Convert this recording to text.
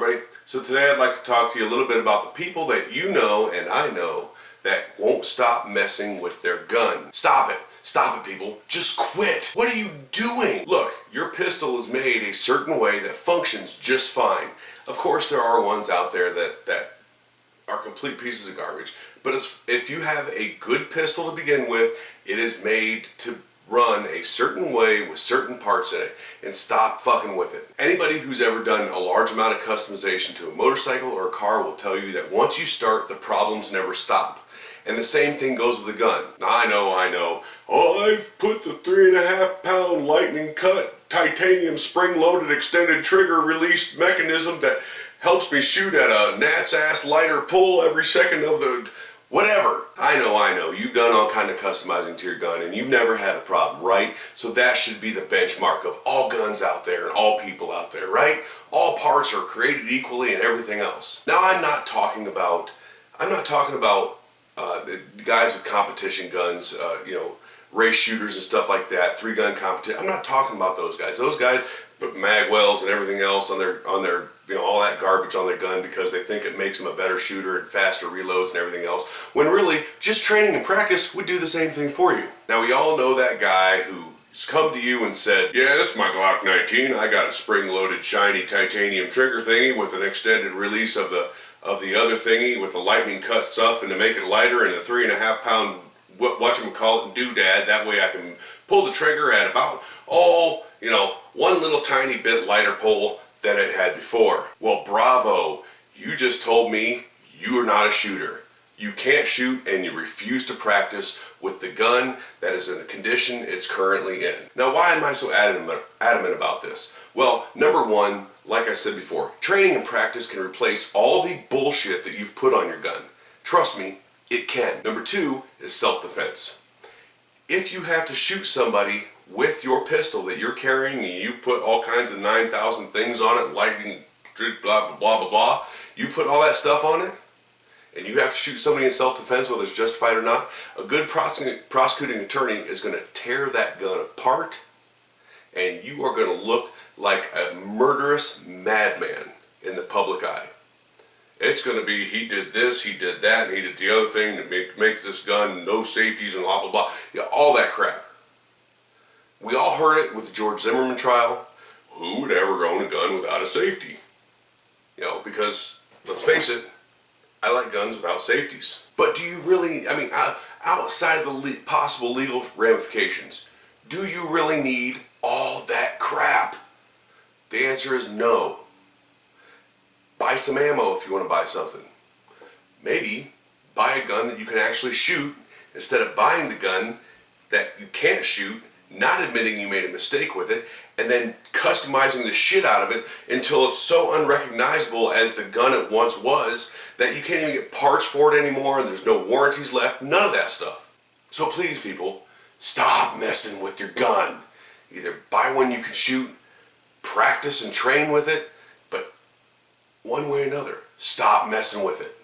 everybody. So today I'd like to talk to you a little bit about the people that you know and I know that won't stop messing with their gun. Stop it. Stop it, people. Just quit. What are you doing? Look, your pistol is made a certain way that functions just fine. Of course, there are ones out there that are complete pieces of garbage. But if you have a good pistol to begin with, it is made to run a certain way with certain parts in it, and stop fucking with it. Anybody who's ever done a large amount of customization to a motorcycle or a car will tell you that once you start, the problems never stop. And the same thing goes with a gun. Now I know. Oh, I've put the 3.5 pound lightning cut titanium spring-loaded extended trigger release mechanism that helps me shoot at a gnat's ass lighter pull every second of the whatever. I know. You've done all kind of customizing to your gun and you've never had a problem, right? So that should be the benchmark of all guns out there and all people out there, right? All parts are created equally and everything else. Now I'm not talking about the guys with competition guns, race shooters and stuff like that, 3-gun competition. I'm not talking about those guys. Those guys put mag wells and everything else on their all that garbage on their gun because they think it makes them a better shooter and faster reloads and everything else, when really just training and practice would do the same thing for you. Now we all know that guy who's come to you and said, yeah, this is my Glock 19, I got a spring-loaded shiny titanium trigger thingy with an extended release of the other thingy with the lightning cut stuff, and to make it lighter, and a 3.5 pound whatchamacallit doodad, that way I can pull the trigger at about one little tiny bit lighter pull than it had before. Well, bravo, you just told me you are not a shooter. You can't shoot and you refuse to practice with the gun that is in the condition it's currently in. Now, why am I so adamant about this? Well, number one, like I said before, training and practice can replace all the bullshit that you've put on your gun. Trust me, it can. Number two is self-defense. If you have to shoot somebody with your pistol that you're carrying and you put all kinds of 9,000 things on it, lightning, blah, blah, blah, blah, blah, you put all that stuff on it, and you have to shoot somebody in self-defense, whether it's justified or not, a good prosecuting attorney is going to tear that gun apart, and you are going to look like a murderous madman in the public eye. It's going to be, he did this, he did that, and he did the other thing to make this gun no safeties and blah, blah, blah. Yeah, all that crap. We all heard it with the George Zimmerman trial. Who would ever own a gun without a safety? Because, let's face it, I like guns without safeties. But do you really, outside of the possible legal ramifications, do you really need all that crap? The answer is no. Buy some ammo if you want to buy something. Maybe buy a gun that you can actually shoot instead of buying the gun that you can't shoot, not admitting you made a mistake with it, and then customizing the shit out of it until it's so unrecognizable as the gun it once was that you can't even get parts for it anymore and there's no warranties left, none of that stuff. So please, people, stop messing with your gun. Either buy one you can shoot, practice and train with it, but one way or another, stop messing with it.